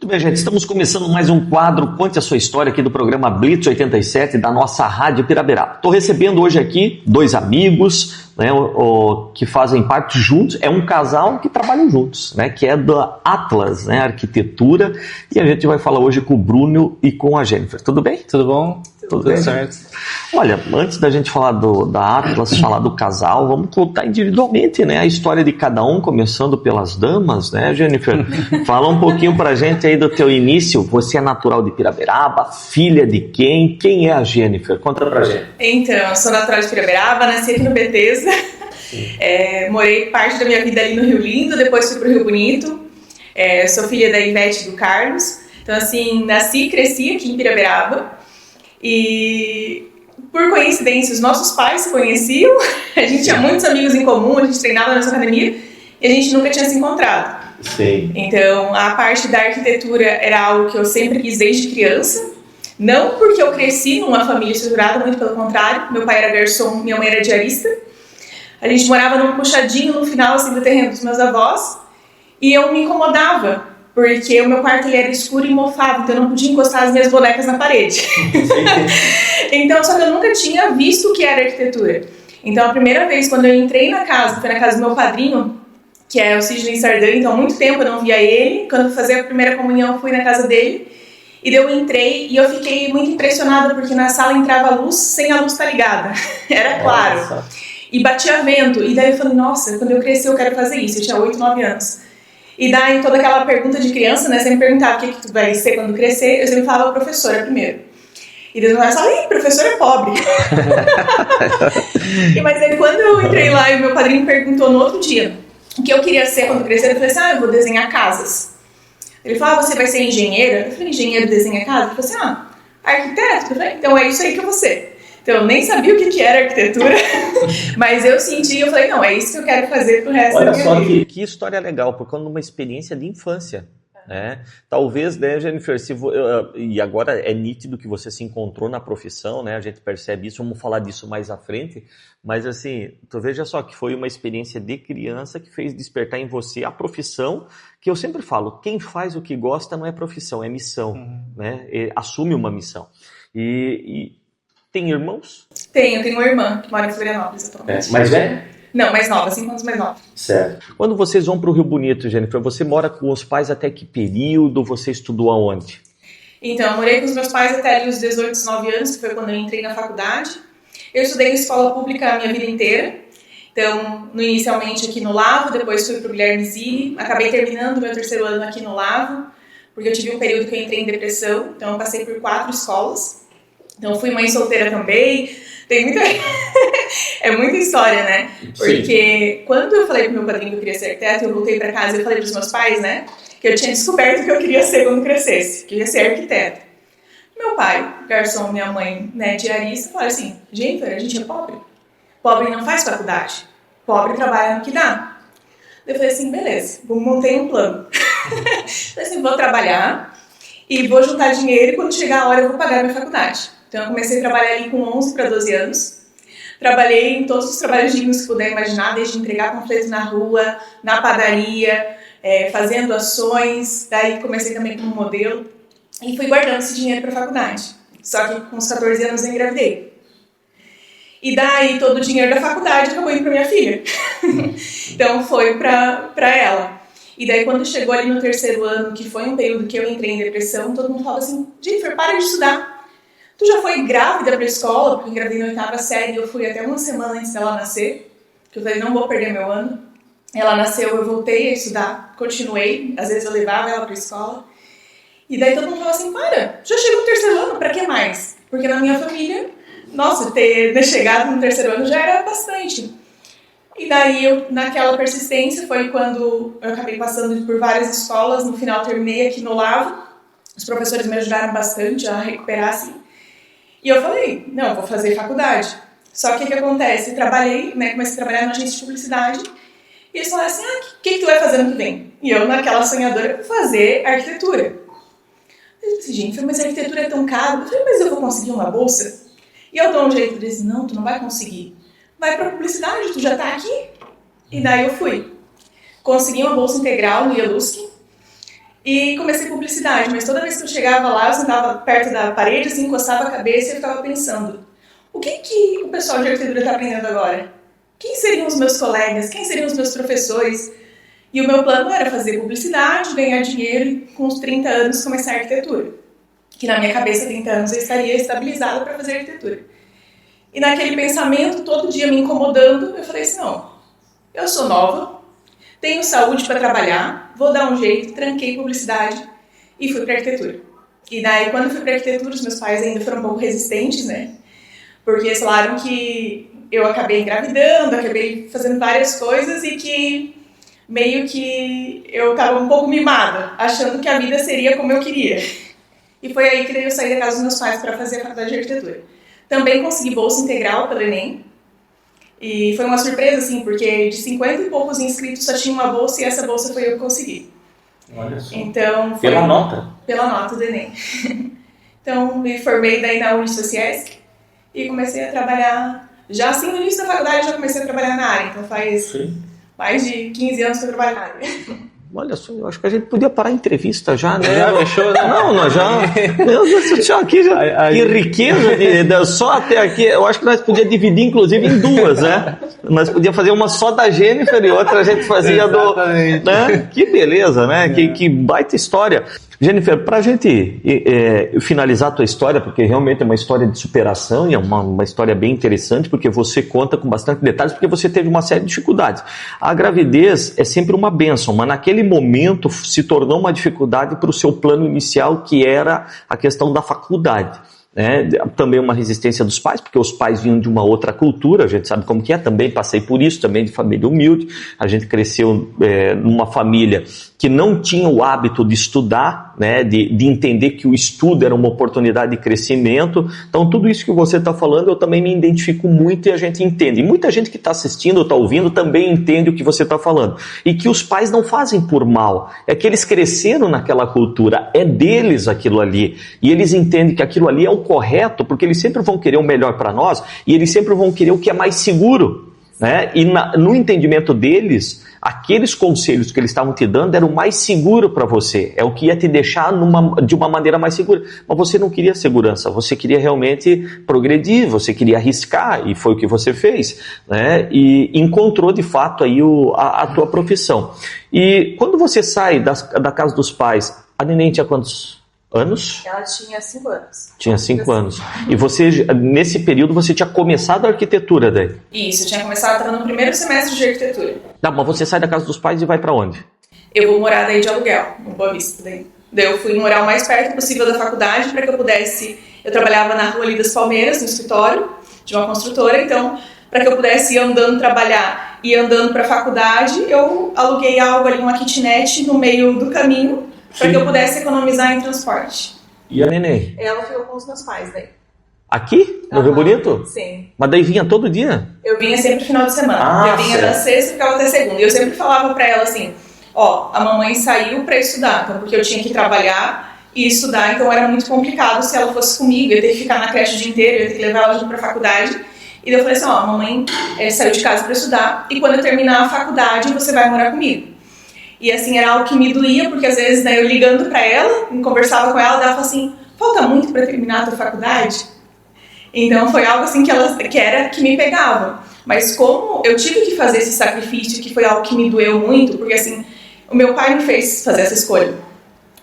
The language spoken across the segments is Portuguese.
Muito bem, gente, estamos começando mais um quadro Conte a Sua História aqui do programa Blitz 87 da nossa Rádio Pirabiraba. Estou recebendo hoje aqui dois amigos, né, que fazem parte juntos, é um casal que trabalham juntos, né, que é da Atlas, né, Arquitetura, e a gente vai falar hoje com o Bruno e com a Jennifer. Tudo bem? Tudo bom? Tudo bem, certo. Olha, antes da gente falar da Atlas, falar do casal, vamos contar individualmente, né, a história de cada um, começando pelas damas, né, Jennifer? Fala um pouquinho pra gente aí do teu início. Você é natural de Pirabiraba, filha de quem? Quem é a Jennifer? Conta pra gente. Então, eu sou natural de Pirabiraba, nasci aqui no Betesda. Morei parte da minha vida ali no Rio Lindo, depois fui pro Rio Bonito. Sou filha da Ivete e do Carlos. Então, assim, nasci e cresci aqui em Pirabiraba. E, por coincidência, os nossos pais se conheciam. A gente tinha muitos amigos em comum, a gente treinava na nossa academia e a gente nunca tinha se encontrado. Sim. Então, a parte da arquitetura era algo que eu sempre quis desde criança. Não porque eu cresci numa família estruturada, muito pelo contrário. Meu pai era garçom, minha mãe era diarista. A gente morava num puxadinho no final assim, do terreno dos meus avós. E eu me incomodava, porque o meu quarto ele era escuro e mofado, então eu não podia encostar as minhas bonecas na parede. Então, só que eu nunca tinha visto o que era arquitetura. Então, a primeira vez quando eu entrei na casa, foi na casa do meu padrinho, que é o Sidney Sardan, então há muito tempo eu não via ele. Quando eu fui fazer a primeira comunhão, eu fui na casa dele. E daí eu entrei e eu fiquei muito impressionada, porque na sala entrava luz sem a luz estar ligada. Era claro. Nossa. E batia vento. E daí eu falei, nossa, quando eu crescer eu quero fazer isso. Eu tinha 8, 9 anos. E daí toda aquela pergunta de criança, né? Você me perguntava o que tu vai ser quando crescer. Eu sempre falava professora primeiro. E daí eu falava, professor é pobre. Mas aí quando eu entrei lá e o meu padrinho me perguntou no outro dia o que eu queria ser quando crescer, eu falei assim, eu vou desenhar casas. Ele falou, você vai ser engenheira? Eu falei, engenheiro desenha casa? Ele falou assim, arquiteto? Eu falei, então é isso aí que eu vou ser. Então eu nem sabia o que era arquitetura, mas eu senti, eu falei, não, é isso que eu quero fazer pro resto da minha vida. Olha só que história legal, porque é uma experiência de infância. Né? Talvez, né, Jennifer, e agora é nítido que você se encontrou na profissão, né? A gente percebe isso, vamos falar disso mais à frente, mas assim, tu veja só que foi uma experiência de criança que fez despertar em você a profissão, que eu sempre falo, quem faz o que gosta não é profissão, é missão, né? Assume uma missão. E tem irmãos? Tenho uma irmã que mora em Florianópolis atualmente. Mais velha? Não, mais nova, 5 anos mais nova. Certo. Quando vocês vão para o Rio Bonito, Jennifer, você mora com os pais até que período? Você estudou aonde? Então, eu morei com os meus pais até ali os 18, 19 anos, que foi quando eu entrei na faculdade. Eu estudei em escola pública a minha vida inteira. Então, inicialmente aqui no Lavo, depois fui para o Guilherme Zilli. Acabei terminando meu terceiro ano aqui no Lavo, porque eu tive um período que eu entrei em depressão. Então, eu passei por 4 escolas. Então, fui mãe solteira também. Tem muita... É muita história, né? Porque quando eu falei pro meu padrinho que eu queria ser arquiteto, eu voltei pra casa e eu falei pros meus pais, né? Que eu tinha descoberto que eu queria ser quando crescesse. Que eu ia ser arquiteto. Meu pai, garçom, minha mãe, né, diarista, falaram assim, Jennifer, a gente é pobre. Pobre não faz faculdade. Pobre trabalha no que dá. Eu falei assim, beleza, montei um plano. Falei assim, vou trabalhar e vou juntar dinheiro e quando chegar a hora eu vou pagar a minha faculdade. Então eu comecei a trabalhar ali com 11 para 12 anos. Trabalhei em todos os trabalhos dignos que puder imaginar, desde entregar panfletos na rua, na padaria, fazendo ações. Daí comecei também como modelo e fui guardando esse dinheiro para a faculdade. Só que com os 14 anos eu engravidei. E daí todo o dinheiro da faculdade acabou indo para minha filha. Então foi para ela. E daí quando chegou ali no terceiro ano, que foi um período que eu entrei em depressão, todo mundo falava assim, Jennifer, para de estudar. Tu já foi grávida para a escola, porque eu engravidei na 8ª série, eu fui até uma semana antes dela nascer, que eu falei, não vou perder meu ano. Ela nasceu, eu voltei a estudar, continuei, às vezes eu levava ela para a escola. E daí todo mundo falava assim, para, já chegou no terceiro ano, para que mais? Porque na minha família, nossa, ter chegado no terceiro ano já era bastante. E daí, naquela persistência, foi quando eu acabei passando por várias escolas, no final terminei aqui no Lavo, os professores me ajudaram bastante a recuperar, assim. E eu falei, não, vou fazer faculdade. Só que o que acontece? Trabalhei, né, comecei a trabalhar na agência de publicidade. E eles falaram assim, o que tu vai fazer ano que vem? E eu, naquela sonhadora, vou fazer arquitetura. Eu disse, gente, mas a arquitetura é tão cara. Eu falei, mas eu vou conseguir uma bolsa? E eu dou um jeito. Eles disse, não, tu não vai conseguir. Vai pra publicidade, tu já tá aqui. E daí eu fui. Consegui uma bolsa integral no IALUSC. E comecei publicidade, mas toda vez que eu chegava lá, eu sentava perto da parede, assim, encostava a cabeça e ficava pensando, o que o pessoal de arquitetura está aprendendo agora? Quem seriam os meus colegas? Quem seriam os meus professores? E o meu plano era fazer publicidade, ganhar dinheiro e com uns 30 anos começar a arquitetura. Que na minha cabeça, 30 anos, eu estaria estabilizada para fazer arquitetura. E naquele pensamento, todo dia me incomodando, eu falei assim, não, eu sou nova, tenho saúde para trabalhar, vou dar um jeito, tranquei publicidade e fui para arquitetura. E daí, quando eu fui para arquitetura, os meus pais ainda foram um pouco resistentes, né? Porque eles falaram que eu acabei engravidando, acabei fazendo várias coisas e que meio que eu estava um pouco mimada, achando que a vida seria como eu queria. E foi aí que eu saí da casa dos meus pais para fazer a faculdade de arquitetura. Também consegui bolsa integral pelo Enem. E foi uma surpresa, assim, porque de 50 e poucos inscritos só tinha uma bolsa e essa bolsa foi eu que consegui. Olha só. Então, foi pela nota? Pela nota do Enem. Então, me formei daí na Unisociesc e comecei a trabalhar. Já assim, no início da faculdade, já comecei a trabalhar na área. Então, faz mais de 15 anos que eu trabalho na área. Olha só, eu acho que a gente podia parar a entrevista já, né? Já fechou, né? Não, nós já... Meu Deus do céu, aqui já... Que riqueza, só até aqui. Eu acho que nós podíamos dividir, inclusive, em duas, né? Nós podíamos fazer uma só da Jennifer e outra a gente fazia Exatamente. do... Né? Que beleza, né? Que baita história. Jennifer, para a gente finalizar a tua história, porque realmente é uma história de superação e é uma história bem interessante, porque você conta com bastante detalhes, porque você teve uma série de dificuldades. A gravidez é sempre uma bênção, mas naquele momento se tornou uma dificuldade para o seu plano inicial, que era a questão da faculdade. Também uma resistência dos pais, porque os pais vinham de uma outra cultura, a gente sabe como que é, também passei por isso, também de família humilde, a gente cresceu numa família que não tinha o hábito de estudar, né, de entender que o estudo era uma oportunidade de crescimento. Então tudo isso que você está falando eu também me identifico muito e a gente entende, e muita gente que está assistindo ou está ouvindo também entende o que você está falando, e que os pais não fazem por mal, é que eles cresceram naquela cultura, é deles aquilo ali, e eles entendem que aquilo ali é o correto, porque eles sempre vão querer o melhor para nós, e eles sempre vão querer o que é mais seguro, né? E no entendimento deles, aqueles conselhos que eles estavam te dando eram o mais seguro para você, é o que ia te deixar de uma maneira mais segura, mas você não queria segurança, você queria realmente progredir, você queria arriscar, e foi o que você fez, né? E encontrou de fato aí a tua profissão. E quando você sai da casa dos pais, a neném tinha quantos anos? Ela tinha 5 anos. Tinha 5 anos. E você, nesse período, você tinha começado a arquitetura daí? Isso, eu tinha começado, estava no primeiro semestre de arquitetura. Tá, mas você sai da casa dos pais e vai pra onde? Eu vou morar daí de aluguel, em Boa Vista. Daí eu fui morar o mais perto possível da faculdade para que eu pudesse... Eu trabalhava na Rua ali das Palmeiras, no escritório de uma construtora, então, para que eu pudesse ir andando trabalhar e andando para a faculdade, eu aluguei algo ali, uma kitnet no meio do caminho, para que eu pudesse economizar em transporte. E a neném? Ela ficou com os meus pais daí. Aqui? No Rio Bonito? Sim. Mas daí vinha todo dia? Eu vinha sempre no final de semana. Eu vinha da sexta e ficava até segunda. E eu sempre falava para ela assim, a mamãe saiu para estudar, então, porque eu tinha que trabalhar e estudar, então era muito complicado se ela fosse comigo, eu ia ter que ficar na creche o dia inteiro, eu ia ter que levar ela junto para a faculdade. E daí eu falei assim, a mamãe saiu de casa para estudar e quando eu terminar a faculdade você vai morar comigo. E assim, era algo que me doía, porque às vezes eu ligando pra ela, conversava com ela, ela falava assim, falta muito pra terminar a tua faculdade? Então foi algo assim que me pegava. Mas como eu tive que fazer esse sacrifício, que foi algo que me doeu muito, porque assim, o meu pai me fez fazer essa escolha.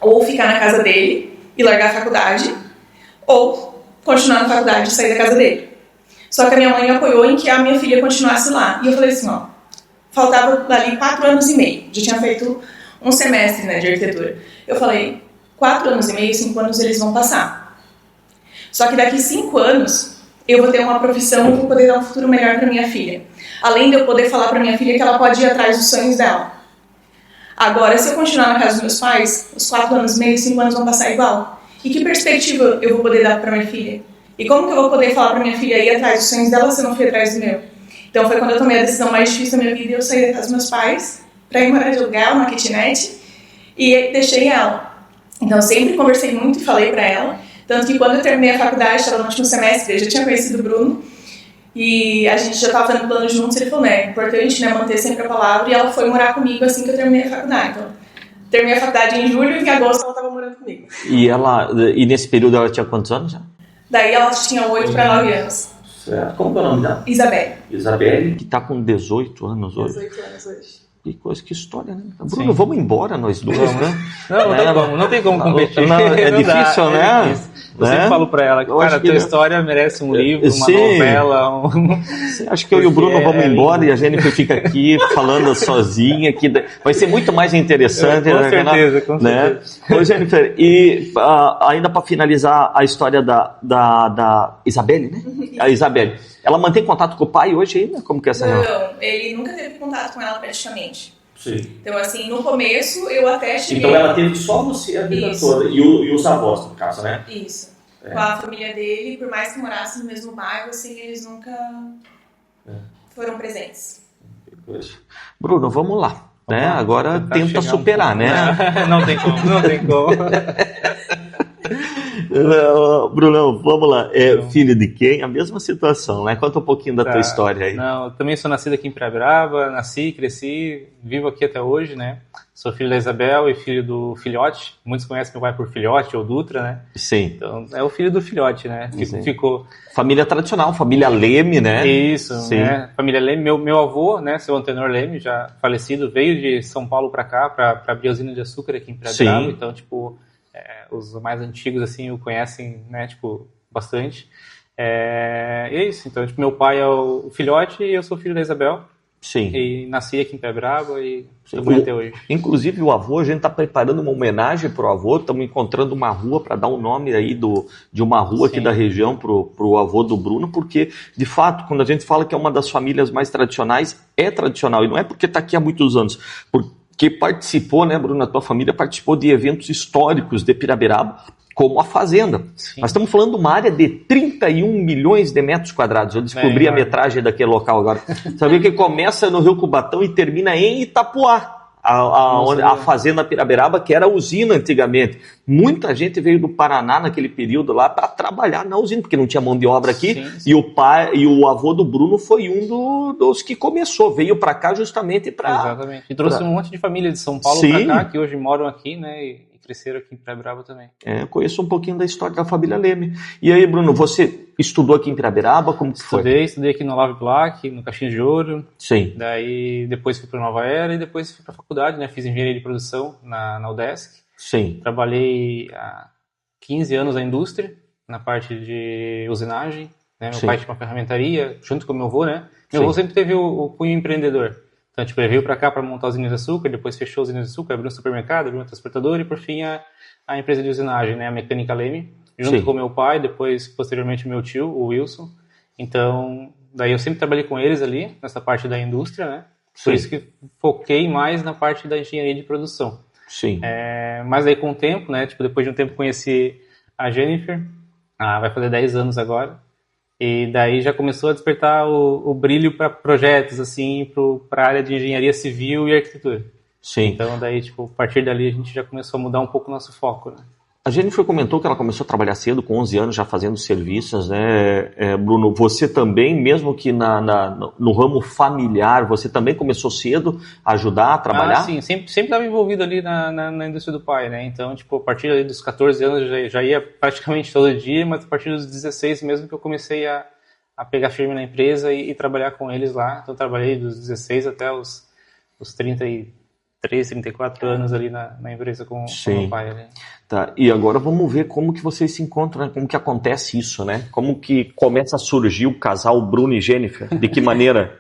Ou ficar na casa dele e largar a faculdade, ou continuar na faculdade e sair da casa dele. Só que a minha mãe me apoiou em que a minha filha continuasse lá. E eu falei assim, faltava ali 4 anos e meio. Já tinha feito um semestre, né, de arquitetura. Eu falei, 4 anos e meio, 5 anos eles vão passar. Só que daqui 5 anos eu vou ter uma profissão e vou poder dar um futuro melhor para minha filha. Além de eu poder falar para minha filha que ela pode ir atrás dos sonhos dela. Agora, se eu continuar na casa dos meus pais, os 4 anos e meio, 5 anos vão passar igual. E que perspectiva eu vou poder dar para minha filha? E como que eu vou poder falar para minha filha ir atrás dos sonhos dela se eu não fui atrás do meu? Então foi quando eu tomei a decisão mais difícil da minha vida e eu saí da casa dos meus pais para ir morar de aluguel, numa kitnet, e deixei ela. Então eu sempre conversei muito e falei para ela, tanto que quando eu terminei a faculdade, estava no último semestre, eu já tinha conhecido o Bruno, e a gente já estava fazendo plano juntos, ele falou, é importante, manter sempre a palavra, e ela foi morar comigo assim que eu terminei a faculdade. Então, Terminei a faculdade em julho e em agosto ela estava morando comigo. E nesse período ela tinha quantos anos já? Daí ela tinha 8 para 9 anos. Certo. Como é o nome dela? Isabelle. Que está com 18 anos hoje. 18 anos hoje. Que coisa, que história, né? Bruno, vamos embora nós dois, né? Não tem como competir. Não, é difícil, né? Eu sempre falo pra ela que, cara, a tua história merece um livro, uma novela. Acho que eu e o Bruno vamos embora e a Jennifer fica aqui falando sozinha, que vai ser muito mais interessante. Com certeza, com certeza. Ô, Jennifer, e ainda para finalizar a história da Isabelle, né? A Isabelle, ela mantém contato com o pai hoje ainda? Como que é essa relação? Não, ele nunca teve contato com ela praticamente. Sim. Então, assim, no começo eu até cheguei... Então ela teve só você a vida toda, e os avós, no caso, né? Isso. Com a família dele, por mais que morassem no mesmo bairro, assim, eles nunca foram presentes. Bruno, vamos lá. Né? Agora tenta superar, né? Não tem como. Brunão, vamos lá. Filho de quem? A mesma situação, né? Conta um pouquinho da tua história aí. Não, eu também sou nascido aqui em Pirapiraba, nasci, cresci, vivo aqui até hoje, né? Sou filho da Isabel e filho do Filhote. Muitos conhecem meu pai por Filhote ou Dutra, né? Sim. Então, é o filho do Filhote, né? Ficou... Família tradicional, família Leme, né? Isso, sim. Né? Família Leme. Meu avô, né? Seu Antenor Leme, já falecido, veio de São Paulo para cá, para abrir a usina de açúcar aqui em Pirapiraba. Sim. Então, tipo... os mais antigos, assim, o conhecem, né, tipo, bastante. E é isso, então, tipo, meu pai é o Filhote e eu sou filho da Isabel. Sim. E nasci aqui em Pirapiraba e estamos até hoje. Inclusive, o avô, a gente está preparando uma homenagem para o avô, estamos encontrando uma rua para dar o nome aí de uma rua aqui da região para o avô do Bruno, porque, de fato, quando a gente fala que é uma das famílias mais tradicionais, é tradicional, e não é porque está aqui há muitos anos, porque participou, né, Bruno, a tua família participou de eventos históricos de Pirapiraba, como a Fazenda. Sim. Nós estamos falando de uma área de 31 milhões de metros quadrados. Eu descobri a metragem daquele local agora. Sabia que começa no Rio Cubatão e termina em Itapuá. A Fazenda Pirapiraba, que era a usina antigamente. Muita gente veio do Paraná naquele período lá para trabalhar na usina, porque não tinha mão de obra aqui. Sim. E o pai e o avô do Bruno foi um dos que começou, veio para cá justamente para... Exatamente. E trouxe um monte de família de São Paulo para cá, que hoje moram aqui, né? E cresceram aqui em Pirapiraba também. Eu conheço um pouquinho da história da família Leme. E aí, Bruno, você estudou aqui em Pirapiraba? Como que foi? Estudei aqui no Olavo Bilac, no Caixinha de Ouro. Sim. Daí depois fui para Nova Era e depois fui para a faculdade, né? Fiz engenharia de produção na UDESC. Sim. Trabalhei há 15 anos na indústria, na parte de usinagem. Né? Meu pai tinha uma ferramentaria, junto com meu avô, né? Meu avô sempre teve o cunho empreendedor. Então, tipo, ele veio para cá para montar a usina de açúcar, depois fechou a usina de açúcar, abriu um supermercado, abriu um transportador e, por fim, a empresa de usinagem, né, a Mecânica Leme, junto com meu pai, depois, posteriormente, meu tio, o Wilson. Então, daí eu sempre trabalhei com eles ali, nessa parte da indústria, né? Por isso que foquei mais na parte da engenharia de produção. Sim. Mas aí, com o tempo, né, tipo, depois de um tempo conheci a Jennifer, vai fazer 10 anos agora. E daí já começou a despertar o brilho para projetos, assim, para a área de engenharia civil e arquitetura. Sim. Então, daí, tipo, a partir dali a gente já começou a mudar um pouco o nosso foco, né? A Jennifer comentou que ela começou a trabalhar cedo, com 11 anos, já fazendo serviços, né? Bruno, você também, mesmo que no ramo familiar, você também começou cedo a ajudar a trabalhar? Sim, sempre estava envolvido ali na indústria do pai, né? Então, tipo, a partir ali dos 14 anos já ia praticamente todo dia, mas a partir dos 16 mesmo que eu comecei a pegar firme na empresa e trabalhar com eles lá. Então, eu trabalhei dos 16 até os 33, 34 anos ali na empresa com o meu pai, né? Tá, e agora vamos ver como que vocês se encontram, né? Como que acontece isso, né? Como que começa a surgir o casal Bruno e Jennifer? De que maneira?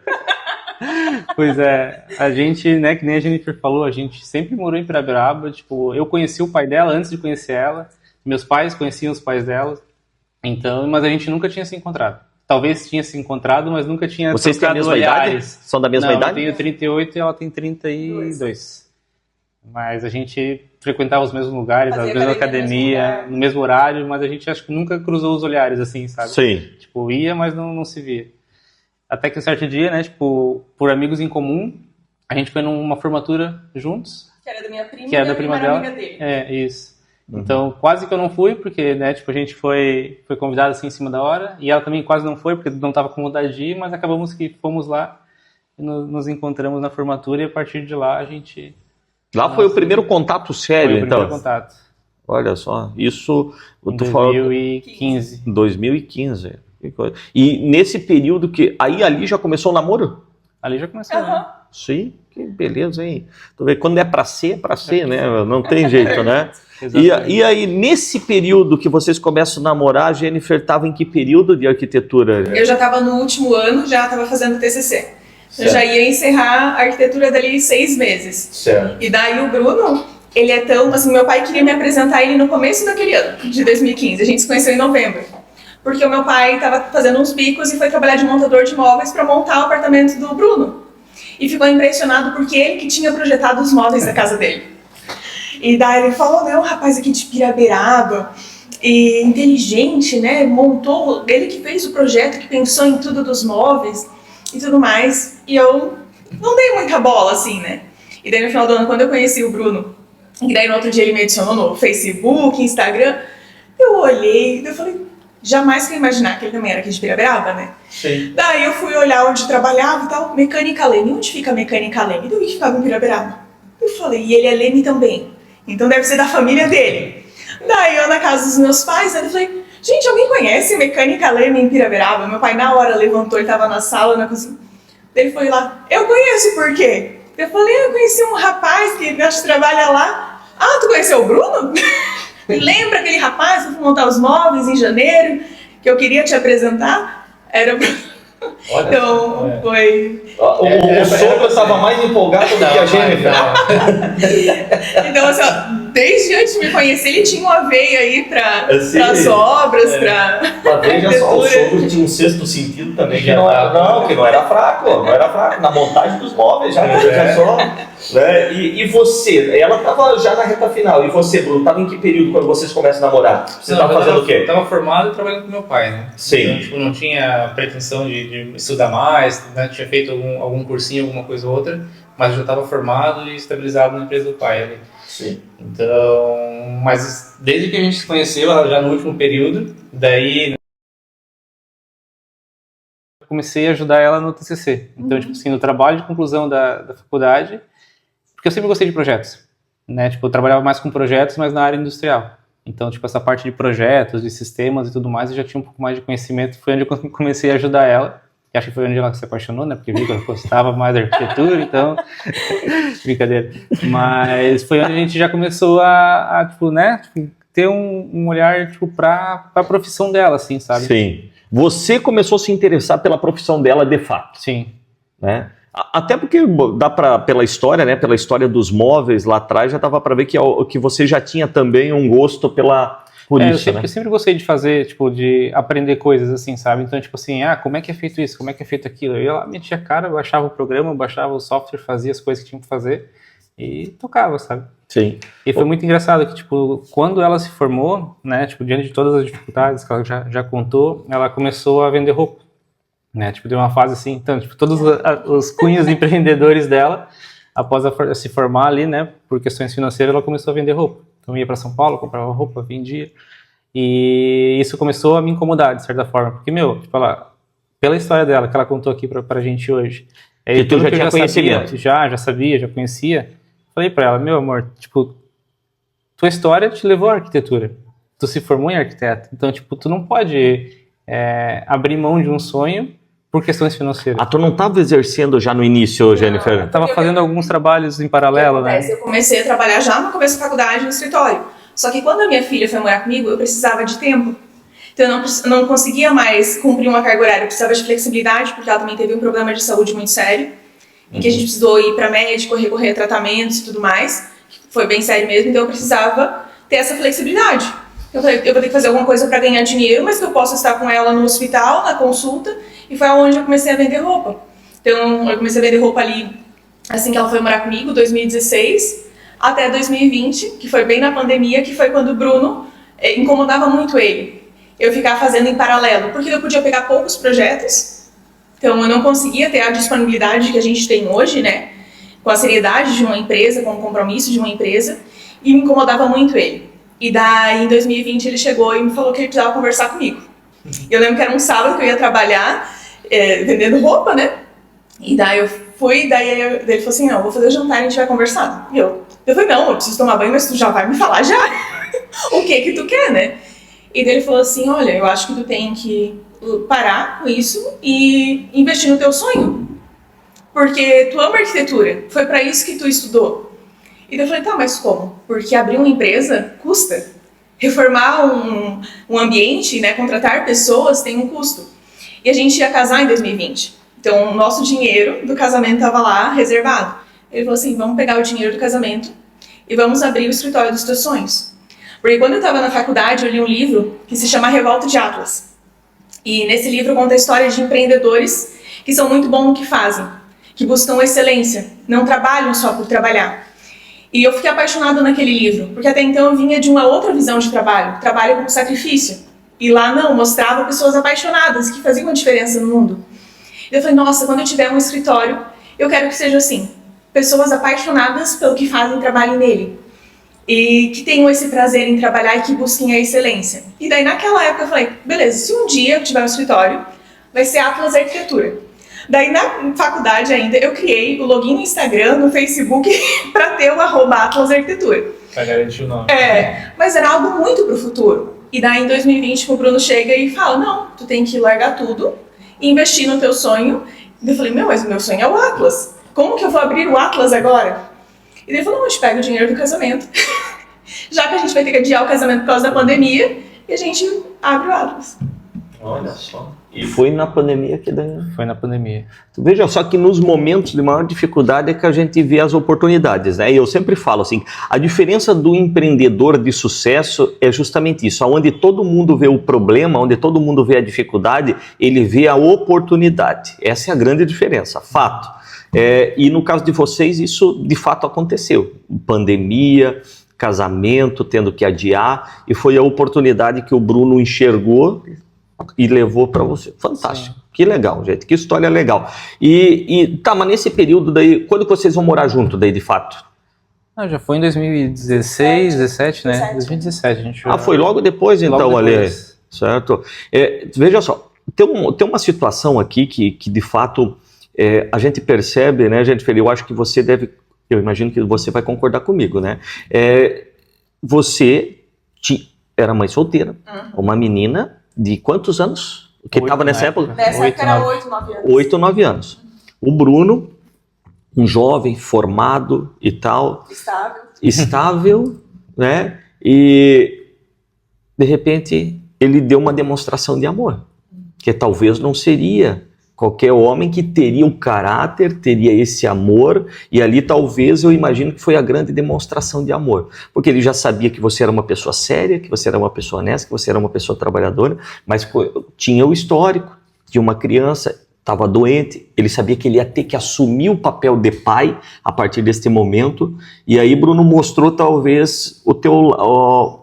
Pois é, a gente, né, que nem a Jennifer falou, a gente sempre morou em Pirapiraba, tipo, eu conheci o pai dela antes de conhecer ela, meus pais conheciam os pais dela, então, mas a gente nunca tinha se encontrado. Talvez tinha se encontrado, mas nunca tinha Vocês têm a mesma idade? São da mesma idade? Eu tenho 38 e ela tem 32. Mas a gente frequentava os mesmos lugares, a mesma academia, no mesmo horário, mas a gente acho que nunca cruzou os olhares, assim, sabe? Sim. Tipo, ia, mas não se via. Até que um certo dia, né, tipo, por amigos em comum, a gente foi numa formatura juntos. Que era da minha prima, que era da prima dela. Amiga dele. Isso. Então, quase que eu não fui, porque, né, tipo, a gente foi convidado assim em cima da hora, e ela também quase não foi, porque não estava com vontade de ir, mas acabamos que fomos lá, e nos encontramos na formatura, e a partir de lá a gente Lá foi o primeiro contato sério, então? Foi o primeiro contato. Olha só, isso... Em 2015. 2015. E nesse período que... Aí ali já começou o namoro? Ali já começou, né? Sim, que beleza, hein? Quando é pra ser, né? Não tem jeito, né? E aí, nesse período que vocês começam a namorar, a Jennifer estava em que período de arquitetura? Eu já estava no último ano, já estava fazendo TCC. Certo. Eu já ia encerrar a arquitetura dali 6 meses. Certo. E daí o Bruno, ele é tão... Assim, meu pai queria me apresentar ele no começo daquele ano, de 2015. A gente se conheceu em novembro. Porque o meu pai estava fazendo uns bicos e foi trabalhar de montador de móveis para montar o apartamento do Bruno. E ficou impressionado porque ele que tinha projetado os móveis da casa dele. E daí ele falou, não, rapaz aqui de Piraberaba, e inteligente, né, montou, ele que fez o projeto, que pensou em tudo dos móveis e tudo mais. E eu não dei muita bola, assim, né. E daí no final do ano, quando eu conheci o Bruno, e daí no outro dia ele me adicionou no Facebook, Instagram, eu olhei e eu falei, jamais que eu ia imaginar que ele também era aqui de Piraberaba, né. Sim. Daí eu fui olhar onde trabalhava e tal, Mecânica Leme. Onde fica a Mecânica Leme? Eu vi que ficava em Piraberaba. Eu falei, e ele é Leme também. Então deve ser da família dele. Daí eu na casa dos meus pais, eu falei, gente, alguém conhece Mecânica Leme em Piraberaba? Meu pai na hora levantou, ele tava na sala, na cozinha. Daí ele foi lá, eu conheço, por quê? Eu falei, eu conheci um rapaz que acho que trabalha lá. Ah, tu conheceu o Bruno? Lembra aquele rapaz que foi montar os móveis em janeiro, que eu queria te apresentar? Era o Bruno. Olha, então, foi... O sogro estava mais empolgado do que a Jennifer. Então, assim, ó, desde antes de me conhecer, ele tinha uma veia aí para as obras, para veja só, o sogro tinha um sexto sentido também, que não era fraco, na montagem dos móveis, já, veja só. Né? E você, ela estava já na reta final, e você, Bruno, estava em que período quando vocês começam a namorar? Você estava fazendo o quê? Eu estava formado e trabalhando com meu pai, né? Sim. Então, tipo, não tinha pretensão de estudar mais, né? Tinha feito algum cursinho, alguma coisa ou outra, mas eu já estava formado e estabilizado na empresa do pai ali. Sim. Então, mas desde que a gente se conheceu, já no último período, daí eu comecei a ajudar ela no TCC. Então, tipo assim, no trabalho de conclusão da faculdade, porque eu sempre gostei de projetos, né? Tipo, eu trabalhava mais com projetos, mas na área industrial. Então, tipo, essa parte de projetos, de sistemas e tudo mais, eu já tinha um pouco mais de conhecimento. Foi onde eu comecei a ajudar ela. E acho que foi onde ela se apaixonou, né? Porque viu que eu gostava mais da arquitetura, então... Brincadeira. Mas foi onde a gente já começou a tipo, né? Tipo, ter um olhar, tipo, para a profissão dela, assim, sabe? Sim. Você começou a se interessar pela profissão dela, de fato. Sim. Né? Até porque dá pela história, né? Pela história dos móveis lá atrás, já dava para ver que você já tinha também um gosto por isso, eu sempre gostei de fazer, tipo, de aprender coisas assim, sabe? Então, tipo assim, como é que é feito isso? Como é que é feito aquilo? Eu ia lá, metia a cara, baixava o programa, baixava o software, fazia as coisas que tinha que fazer e tocava, sabe? Sim. E foi muito engraçado que, tipo, quando ela se formou, né, tipo, diante de todas as dificuldades que ela já contou, ela começou a vender roupa, né? Tipo, deu uma fase assim, então, tipo, todos os cunhos empreendedores dela, após se formar ali, né, por questões financeiras, ela começou a vender roupa. Então, ia para São Paulo, comprava roupa, vendia. E isso começou a me incomodar, de certa forma. Porque, tipo, pela história dela, que ela contou aqui pra gente hoje. E tu já tinha conhecimento? Já sabia, já conhecia. Falei pra ela, meu amor, tipo, tua história te levou à arquitetura. Tu se formou em arquiteto. Então, tipo, tu não pode abrir mão de um sonho por questões financeiras. Tu não estava exercendo já no início, Jennifer? Eu estava fazendo alguns trabalhos em paralelo, né? Eu comecei a trabalhar já no começo da faculdade, no escritório. Só que quando a minha filha foi morar comigo, eu precisava de tempo. Então eu não conseguia mais cumprir uma carga horária, eu precisava de flexibilidade, porque ela também teve um problema de saúde muito sério, em que a gente precisou ir para médico, recorrer a tratamentos e tudo mais. Foi bem sério mesmo, então eu precisava ter essa flexibilidade. Eu falei, eu vou ter que fazer alguma coisa para ganhar dinheiro, mas que eu possa estar com ela no hospital, na consulta, e foi onde eu comecei a vender roupa. Então, eu comecei a vender roupa ali, assim que ela foi morar comigo, 2016, até 2020, que foi bem na pandemia, que foi quando o Bruno incomodava muito ele. Eu ficava fazendo em paralelo, porque eu podia pegar poucos projetos, então eu não conseguia ter a disponibilidade que a gente tem hoje, né? Com a seriedade de uma empresa, com o compromisso de uma empresa, e me incomodava muito ele. E daí, em 2020, ele chegou e me falou que ele precisava conversar comigo. Eu lembro que era um sábado que eu ia trabalhar, vendendo roupa, né? E daí eu fui, daí ele falou assim, não, vou fazer o jantar e a gente vai conversar. E eu, Eu falei, não, eu preciso tomar banho, mas tu já vai me falar já o que tu quer, né? E daí ele falou assim, olha, eu acho que tu tem que parar com isso e investir no teu sonho. Porque tu ama arquitetura, foi pra isso que tu estudou. E daí eu falei, tá, mas como? Porque abrir uma empresa custa. Reformar um ambiente, né, contratar pessoas tem um custo. E a gente ia casar em 2020. Então, o nosso dinheiro do casamento estava lá reservado. Ele falou assim, vamos pegar o dinheiro do casamento e vamos abrir o escritório dos teus sonhos. Porque quando eu estava na faculdade, eu li um livro que se chama Revolta de Atlas. E nesse livro conta a história de empreendedores que são muito bons no que fazem, que buscam excelência, não trabalham só por trabalhar. E eu fiquei apaixonada naquele livro, porque até então eu vinha de uma outra visão de trabalho como sacrifício. E lá não, mostrava pessoas apaixonadas, que faziam uma diferença no mundo. E eu falei, nossa, quando eu tiver um escritório, eu quero que seja assim, pessoas apaixonadas pelo que fazem e trabalhem nele. E que tenham esse prazer em trabalhar e que busquem a excelência. E daí naquela época eu falei, beleza, se um dia eu tiver um escritório, vai ser Atlas Arquitetura. Daí na faculdade ainda eu criei o login no Instagram, no Facebook, para ter o @Atlas Arquitetura. Pra garantir o nome. Mas era algo muito pro futuro. E daí em 2020 o Bruno chega e fala, não, tu tem que largar tudo e investir no teu sonho. E eu falei, mas o meu sonho é o Atlas. Como que eu vou abrir o Atlas agora? E daí ele falou, não, a gente pega o dinheiro do casamento. Já que a gente vai ter que adiar o casamento por causa da pandemia, e a gente abre o Atlas. Olha só. E foi na pandemia que daí... Foi na pandemia. Tu veja só que nos momentos de maior dificuldade é que a gente vê as oportunidades, né? E eu sempre falo assim, a diferença do empreendedor de sucesso é justamente isso, onde todo mundo vê o problema, onde todo mundo vê a dificuldade, ele vê a oportunidade. Essa é a grande diferença, fato. E no caso de vocês, isso de fato aconteceu. Pandemia, casamento, tendo que adiar, e foi a oportunidade que o Bruno enxergou e levou para você. Fantástico. Sim. Que legal, gente. Que história legal. Tá, mas nesse período daí, quando que vocês vão morar junto daí, de fato? Já foi em 2016, 17, né? 2017 a gente já... foi logo depois, então, logo depois. Ali. Certo. Veja só, tem uma situação aqui que de fato, a gente percebe, né, gente, eu acho que você deve, eu imagino que você vai concordar comigo, né? Você era mãe solteira, uma menina de quantos anos? Que estava nessa época? Nessa época era 8, 9 anos. 8, 9 anos. O Bruno, um jovem, formado e tal. Estável, né? E, de repente, ele deu uma demonstração de amor. Que talvez não seria qualquer homem que teria o caráter, teria esse amor, e ali talvez eu imagino que foi a grande demonstração de amor, porque ele já sabia que você era uma pessoa séria, que você era uma pessoa honesta, que você era uma pessoa trabalhadora, mas tinha o histórico de uma criança, estava doente, ele sabia que ele ia ter que assumir o papel de pai a partir deste momento, e aí Bruno mostrou talvez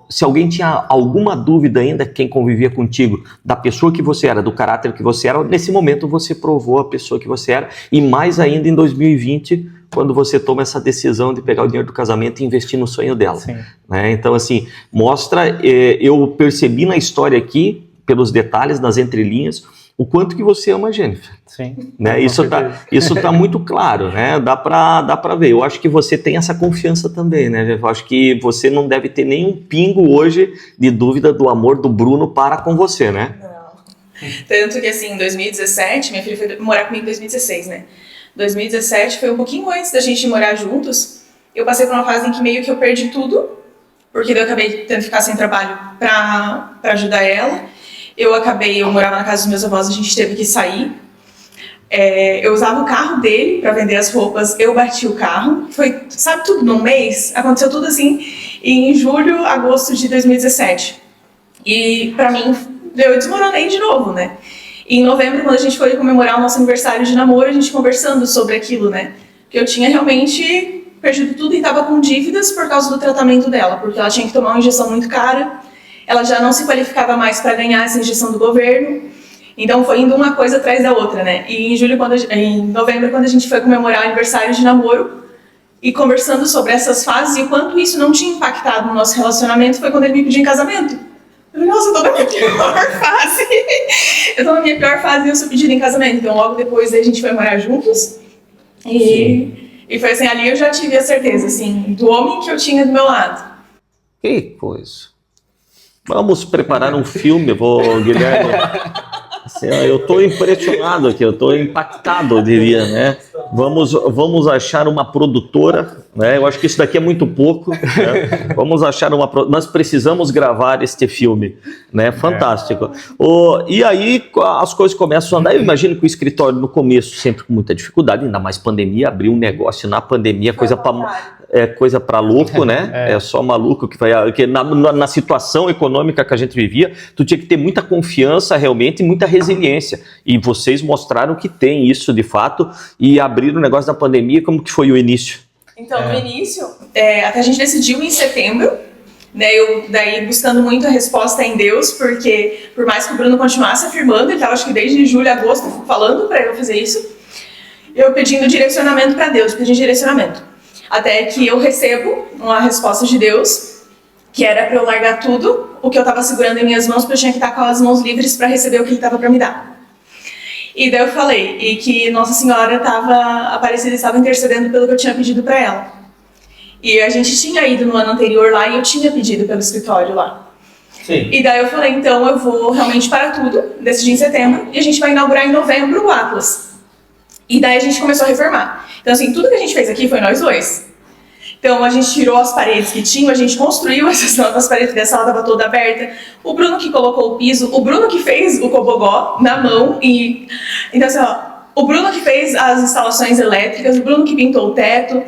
se alguém tinha alguma dúvida ainda, quem convivia contigo, da pessoa que você era, do caráter que você era, nesse momento você provou a pessoa que você era, e mais ainda em 2020, quando você toma essa decisão de pegar o dinheiro do casamento e investir no sonho dela. Né? Então assim, mostra, eu percebi na história aqui, pelos detalhes, nas entrelinhas, o quanto que você ama a Jennifer. Sim. Né? Isso tá muito claro, né? Dá pra ver. Eu acho que você tem essa confiança também, né? Eu acho que você não deve ter nenhum pingo hoje de dúvida do amor do Bruno para com você, né? Não. Tanto que assim, em 2017, minha filha foi morar comigo em 2016, né? 2017 foi um pouquinho antes da gente morar juntos. Eu passei por uma fase em que meio que eu perdi tudo, porque eu acabei tendo que ficar sem trabalho pra ajudar ela. Eu morava na casa dos meus avós, a gente teve que sair. Eu usava o carro dele para vender as roupas, eu bati o carro. Foi, sabe, tudo num mês? Aconteceu tudo assim em julho, agosto de 2017. E pra mim, eu desmoronei de novo, né? E em novembro, quando a gente foi comemorar o nosso aniversário de namoro, a gente conversando sobre aquilo, né? Que eu tinha realmente perdido tudo e estava com dívidas por causa do tratamento dela, porque ela tinha que tomar uma injeção muito cara. Ela já não se qualificava mais para ganhar essa injeção do governo, então foi indo uma coisa atrás da outra, né? E em novembro, quando a gente foi comemorar o aniversário de namoro e conversando sobre essas fases e o quanto isso não tinha impactado no nosso relacionamento, foi quando ele me pediu em casamento. Eu falei, nossa, eu tô na minha pior fase. Eu tô na minha pior fase e eu sou pedida em casamento. Então logo depois a gente foi morar juntos e E foi assim, ali eu já tive a certeza, assim, do homem que eu tinha do meu lado. Que coisa. Vamos preparar um filme, Guilherme. Assim, eu estou impressionado aqui, eu estou impactado, eu diria, né? Vamos achar uma produtora, né? Eu acho que isso daqui é muito pouco, né? Vamos achar nós precisamos gravar este filme, né? Fantástico. E aí as coisas começam a andar. Eu imagino que o escritório no começo sempre com muita dificuldade, ainda mais pandemia, abrir um negócio na pandemia, coisa para louco, né? É só maluco que vai. Que na situação econômica que a gente vivia, tu tinha que ter muita confiança realmente e muita resiliência. E vocês mostraram que tem isso de fato e abriram o negócio da pandemia. Como que foi o início? Então, no início, até a gente decidiu em setembro, né? Eu daí buscando muito a resposta em Deus, porque por mais que o Bruno continuasse afirmando, ele estava acho que desde julho, agosto falando para eu fazer isso, eu pedindo direcionamento para Deus, pedindo direcionamento. Até que eu recebo uma resposta de Deus, que era para eu largar tudo o que eu estava segurando em minhas mãos, porque eu tinha que estar com as mãos livres para receber o que ele estava para me dar. E daí eu falei, e que Nossa Senhora Aparecida estava intercedendo pelo que eu tinha pedido para ela. E a gente tinha ido no ano anterior lá e eu tinha pedido pelo escritório lá. Sim. E daí eu falei, então eu vou realmente parar tudo, decidi em setembro, e a gente vai inaugurar em novembro o Atlas. E daí a gente começou a reformar. Então, assim, tudo que a gente fez aqui foi nós dois. Então, a gente tirou as paredes que tinham, a gente construiu as paredes da sala, estava toda aberta. O Bruno que colocou o piso, o Bruno que fez o cobogó na mão. Então, assim, o Bruno que fez as instalações elétricas, o Bruno que pintou o teto.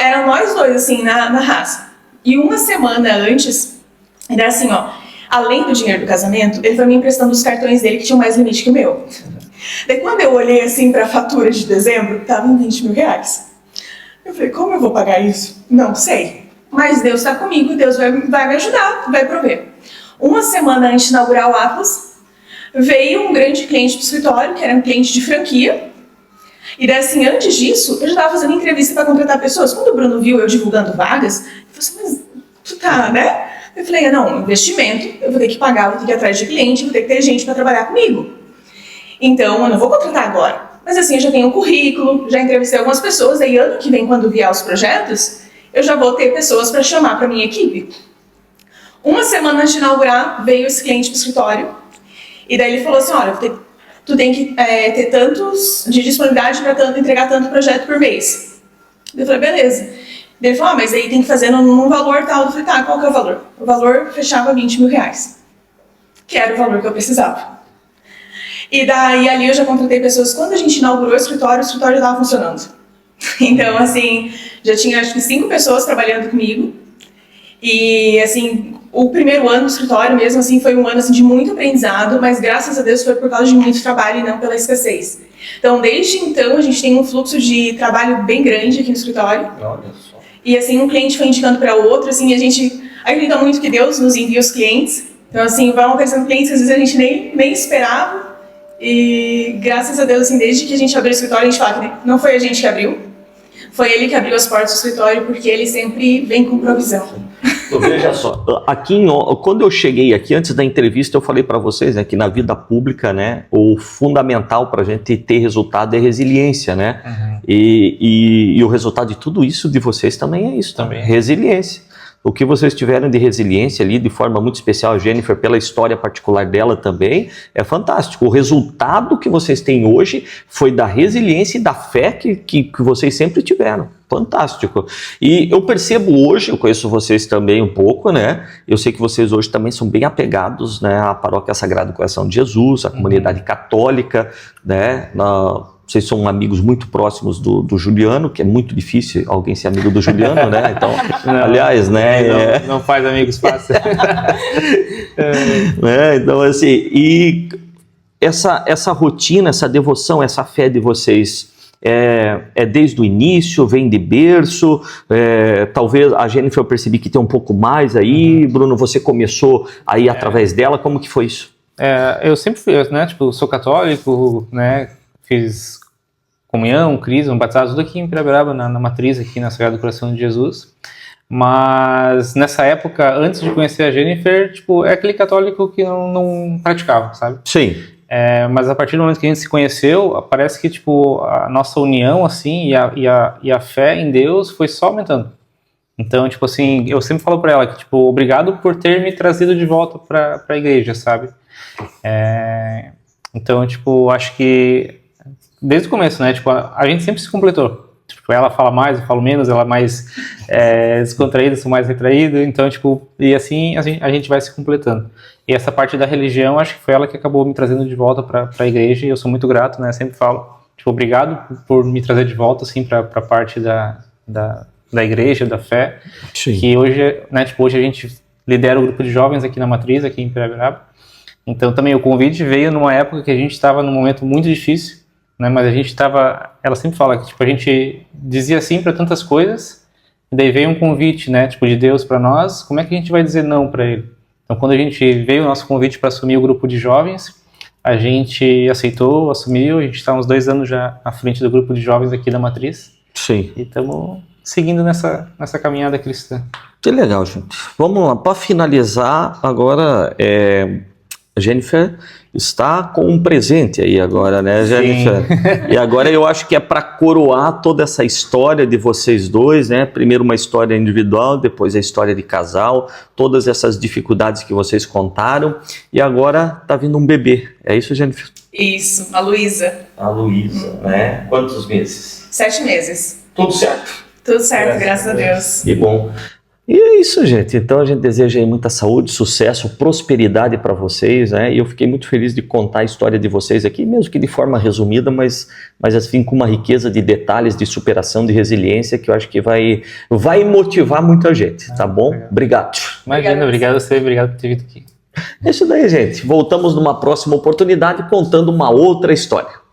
Eram nós dois, assim, na raça. E uma semana antes, era assim, além do dinheiro do casamento, ele foi me emprestando os cartões dele que tinham mais limite que o meu. Daí quando eu olhei assim para a fatura de dezembro, estava em 20 mil reais. Eu falei, como eu vou pagar isso? Não sei. Mas Deus está comigo, Deus vai me ajudar, vai prover. Uma semana antes de inaugurar o Atlas, veio um grande cliente do escritório, que era um cliente de franquia. E daí assim, antes disso, eu já estava fazendo entrevista para contratar pessoas. Quando o Bruno viu eu divulgando vagas, ele falou assim, mas tu tá, né? Eu falei, não, investimento, eu vou ter que pagar, vou ter que ir atrás de cliente, vou ter que ter gente para trabalhar comigo. Então, eu não vou contratar agora. Mas assim, eu já tenho um currículo, já entrevistei algumas pessoas, aí ano que vem, quando vier os projetos, eu já vou ter pessoas para chamar para minha equipe. Uma semana antes de inaugurar, veio esse cliente para o escritório, e daí ele falou assim, olha, tu tem que ter tantos de disponibilidade para entregar tanto projeto por mês. Eu falei, beleza. Ele falou, mas aí tem que fazer num valor tal. Eu falei, tá, qual que é o valor? O valor fechava 20 mil reais, que era o valor que eu precisava. E daí ali eu já contratei pessoas. Quando a gente inaugurou o escritório já estava funcionando. Então, assim, já tinha acho que 5 pessoas trabalhando comigo. E, assim, o primeiro ano do escritório mesmo, assim, foi um ano assim, de muito aprendizado, mas graças a Deus foi por causa de muito trabalho e não pela escassez. Então, desde então, a gente tem um fluxo de trabalho bem grande aqui no escritório. Olha só. E, assim, um cliente foi indicando para o outro, assim, a gente acredita muito que Deus nos envia os clientes. Então, assim, vão aparecendo clientes que às vezes a gente nem esperava. E graças a Deus, assim, desde que a gente abriu o escritório, a gente fala que não foi a gente que abriu, foi ele que abriu as portas do escritório, porque ele sempre vem com provisão. Veja só, aqui quando eu cheguei aqui, antes da entrevista, eu falei para vocês, né, que na vida pública, né, o fundamental para a gente ter resultado é resiliência, né? Uhum. E o resultado de tudo isso de vocês também é isso, também. Resiliência. O que vocês tiveram de resiliência ali, de forma muito especial, a Jennifer, pela história particular dela também, é fantástico. O resultado que vocês têm hoje foi da resiliência e da fé que vocês sempre tiveram. Fantástico. E eu percebo hoje, eu conheço vocês também um pouco, né? Eu sei que vocês hoje também são bem apegados, né, à Paróquia Sagrado Coração de Jesus, à comunidade católica, né? Vocês são amigos muito próximos do Juliano, que é muito difícil alguém ser amigo do Juliano, né? Então, não, aliás, né? Não faz amigos fáceis. Então, assim, e essa rotina, essa devoção, essa fé de vocês é desde o início, vem de berço, talvez a Jennifer eu percebi que tem um pouco mais aí, Bruno, você começou aí através dela, como que foi isso? Eu sempre fui, né, tipo, sou católico, né, fiz comunhão, crisma, batizado, tudo aqui em Pirabiraba, na matriz aqui na Sagrado Coração de Jesus. Mas nessa época, antes de conhecer a Jennifer, tipo, é aquele católico que não praticava, sabe? Sim. Mas a partir do momento que a gente se conheceu, parece que tipo, a nossa união assim, e a fé em Deus foi só aumentando. Então, tipo assim, eu sempre falo pra ela que, tipo, obrigado por ter me trazido de volta pra igreja, sabe? Então, tipo, acho que desde o começo, né, tipo, a gente sempre se completou. Tipo, ela fala mais, eu falo menos, ela é mais descontraída, eu sou mais retraído, então, tipo, e assim a gente vai se completando. E essa parte da religião, acho que foi ela que acabou me trazendo de volta pra igreja, e eu sou muito grato, né, sempre falo, tipo, obrigado por me trazer de volta, assim, pra parte da igreja, da fé. Sim. Que hoje, né, tipo, hoje a gente lidera o grupo de jovens aqui na Matriz, aqui em Pirabiraba. Então também o convite veio numa época que a gente estava num momento muito difícil, né, mas a gente estava, ela sempre fala que tipo, a gente dizia sim para tantas coisas, e daí veio um convite, né, tipo, de Deus para nós, como é que a gente vai dizer não para ele? Então quando a gente veio o nosso convite para assumir o grupo de jovens, a gente aceitou, assumiu, a gente está uns 2 anos já à frente do grupo de jovens aqui da Matriz. Sim. E estamos seguindo nessa caminhada cristã. Que legal, gente. Vamos lá, para finalizar, agora a Jennifer está com um presente aí agora, né, Jennifer? Sim. E agora eu acho que é para coroar toda essa história de vocês dois, né? Primeiro uma história individual, depois a história de casal, todas essas dificuldades que vocês contaram, e agora tá vindo um bebê. É isso, Jennifer? Isso, a Luísa. A Luísa, né? Quantos meses? 7 meses. Tudo certo? Tudo certo, graças a Deus. Que bom. E é isso, gente. Então a gente deseja aí muita saúde, sucesso, prosperidade para vocês, né? E eu fiquei muito feliz de contar a história de vocês aqui, mesmo que de forma resumida, mas assim com uma riqueza de detalhes, de superação, de resiliência, que eu acho que vai motivar muita gente, tá bom? Obrigado. Imagina, obrigado a você, obrigado por ter vindo aqui. É isso daí, gente. Voltamos numa próxima oportunidade contando uma outra história.